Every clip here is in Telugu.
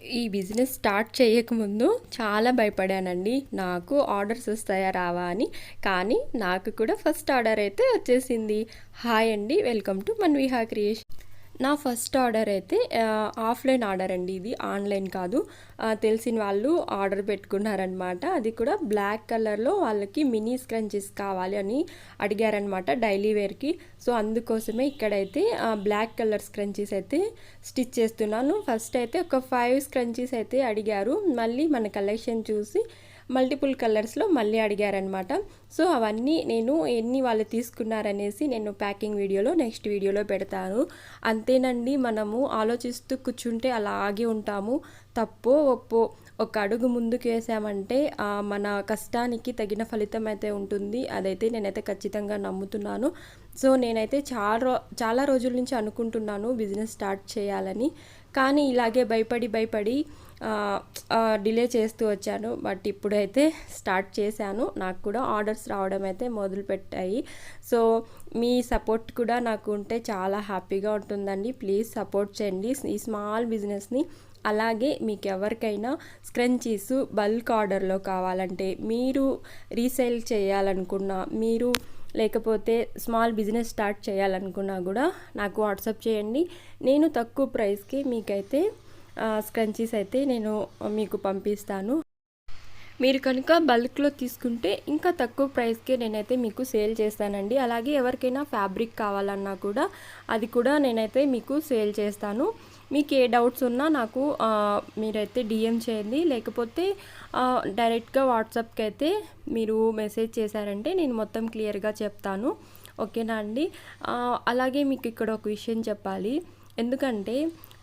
ఈ బిజినెస్ స్టార్ట్ చేయకముందు చాలా భయపడానండి. నాకు ఆర్డర్స్ వస్తాయా రావా అని. కానీ నాకు కూడా ఫస్ట్ ఆర్డర్ అయితే వచ్చేసింది. హాయ్ అండి, వెల్కమ్ టు మన్విహా క్రియేషన్. నా ఫస్ట్ ఆర్డర్ అయితే ఆఫ్లైన్ ఆర్డర్ అండి, ఇది ఆన్లైన్ కాదు. తెలిసిన వాళ్ళు ఆర్డర్ పెట్టుకున్నారనమాట. అది కూడా బ్లాక్ కలర్లో వాళ్ళకి మినీ స్క్రంచెస్ కావాలి అని అడిగారనమాట డైలీ వేర్కి. సో అందుకోసమే ఇక్కడైతే బ్లాక్ కలర్ స్క్రంచీస్ అయితే స్టిచ్ చేస్తున్నాను. ఫస్ట్ అయితే ఒక 5 స్క్రంచీస్ అయితే అడిగారు. మళ్ళీ మన కలెక్షన్ చూసి మల్టిపుల్ కలర్స్లో మళ్ళీ అడిగారనమాట. సో అవన్నీ నేను ఎన్ని వాళ్ళు తీసుకున్నారనేసి నేను ప్యాకింగ్ వీడియోలో నెక్స్ట్ వీడియోలో పెడతాను. అంతేనండి, మనము ఆలోచిస్తూ కూర్చుంటే అలాగే ఉంటాము. తప్పో ఒప్పో ఒక అడుగు ముందుకు వేసామంటే మన కష్టానికి తగిన ఫలితం అయితే ఉంటుంది. అదైతే నేనైతే ఖచ్చితంగా నమ్ముతున్నాను. సో నేనైతే చాలా రోజుల నుంచి అనుకుంటున్నాను బిజినెస్ స్టార్ట్ చేయాలని. కానీ ఇలాగే భయపడి డిలే చేస్తూ వచ్చాను. బట్ ఇప్పుడైతే స్టార్ట్ చేశాను. నాకు కూడా ఆర్డర్స్ రావడం అయితే మొదలుపెట్టాయి. సో మీ సపోర్ట్ కూడా నాకు ఉంటే చాలా హ్యాపీగా ఉంటుందండి. ప్లీజ్ సపోర్ట్ చేయండి ఈ స్మాల్ బిజినెస్ని. అలాగే మీకు ఎవరికైనా స్క్రంచీస్ బల్క్ ఆర్డర్లో కావాలంటే, మీరు రీసేల్ చేయాలనుకున్నా, మీరు లేకపోతే స్మాల్ బిజినెస్ స్టార్ట్ చేయాలనుకున్నా కూడా నాకు వాట్సాప్ చేయండి. నేను తక్కువ ప్రైస్కి మీకైతే స్క్రంచీస్ అయితే నేను మీకు పంపిస్తాను. మీరు కనుక బల్క్లో తీసుకుంటే ఇంకా తక్కువ ప్రైస్కే నేనైతే మీకు సేల్ చేస్తానండి. అలాగే ఎవరికైనా ఫ్యాబ్రిక్ కావాలన్నా కూడా అది కూడా నేనైతే మీకు సేల్ చేస్తాను. మీకు ఏ డౌట్స్ ఉన్నా నాకు మీరైతే డిఎం చేయండి, లేకపోతే డైరెక్ట్గా వాట్సాప్కి అయితే మీరు మెసేజ్ చేశారంటే నేను మొత్తం క్లియర్గా చెప్తాను. ఓకేనా అండి? అలాగే మీకు ఇక్కడ ఒక విషయం చెప్పాలి. ఎందుకంటే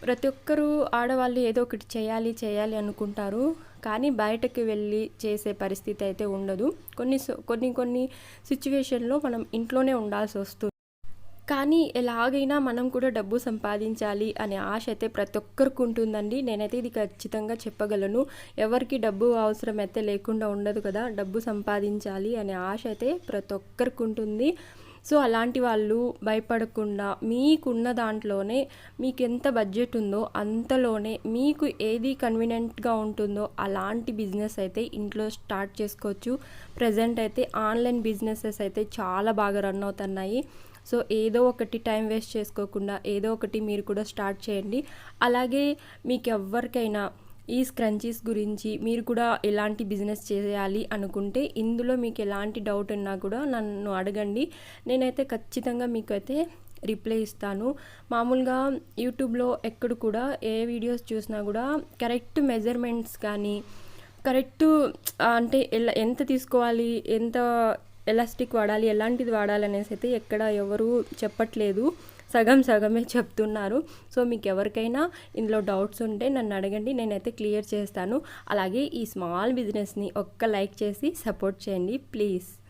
ప్రతి ఒక్కరూ ఆడవాళ్ళు ఏదో ఒకటి చేయాలి అనుకుంటారు. కానీ బయటకు వెళ్ళి చేసే పరిస్థితి అయితే ఉండదు. కొన్ని సిచ్యువేషన్లో మనం ఇంట్లోనే ఉండాల్సి వస్తుంది. కానీ ఎలాగైనా మనం కూడా డబ్బు సంపాదించాలి అనే ఆశ అయితే ప్రతి ఒక్కరికి ఉంటుందండి. నేనైతే ఇది ఖచ్చితంగా చెప్పగలను. ఎవరికి డబ్బు అవసరం అయితే లేకుండా ఉండదు కదా. డబ్బు సంపాదించాలి అనే ఆశ అయితే ప్రతి ఒక్కరికి ఉంటుంది. సో అలాంటి వాళ్ళు భయపడకుండా మీకున్న దాంట్లోనే మీకు ఎంత బడ్జెట్ ఉందో అంతలోనే మీకు ఏది కన్వీనియంట్గా ఉంటుందో అలాంటి బిజినెస్ అయితే ఇంట్లో స్టార్ట్ చేసుకోవచ్చు. ప్రజెంట్ అయితే ఆన్లైన్ బిజినెసెస్ అయితే చాలా బాగా రన్ అవుతున్నాయి. సో ఏదో ఒకటి టైం వేస్ట్ చేసుకోకుండా ఏదో ఒకటి మీరు కూడా స్టార్ట్ చేయండి. అలాగే మీకు ఎవరికైనా ఈ స్క్రంచీస్ గురించి మీరు కూడా ఎలాంటి బిజినెస్ చేయాలి అనుకుంటే, ఇందులో మీకు ఎలాంటి డౌట్ ఉన్నా కూడా నన్ను అడగండి. నేనైతే ఖచ్చితంగా మీకు అయితే రిప్లై ఇస్తాను. మామూలుగా యూట్యూబ్లో ఎక్కడ కూడా ఏ వీడియోస్ చూసినా కూడా కరెక్ట్ మెజర్మెంట్స్ కానీ కరెక్ట్ అంటే ఎంత తీసుకోవాలి, ఎంత ఎలాస్టిక్ వాడాలి, ఎలాంటిది వాడాలి అనేసి అయితే ఎక్కడ ఎవరు చెప్పట్లేదు. సగమే చెప్తున్నారు. సో మీకు ఎవరికైనా ఇందులో డౌట్స్ ఉంటే నన్ను అడగండి, నేనైతే క్లియర్ చేస్తాను. అలాగే ఈ స్మాల్ బిజినెస్ని ఒక్క లైక్ చేసి సపోర్ట్ చేయండి ప్లీజ్.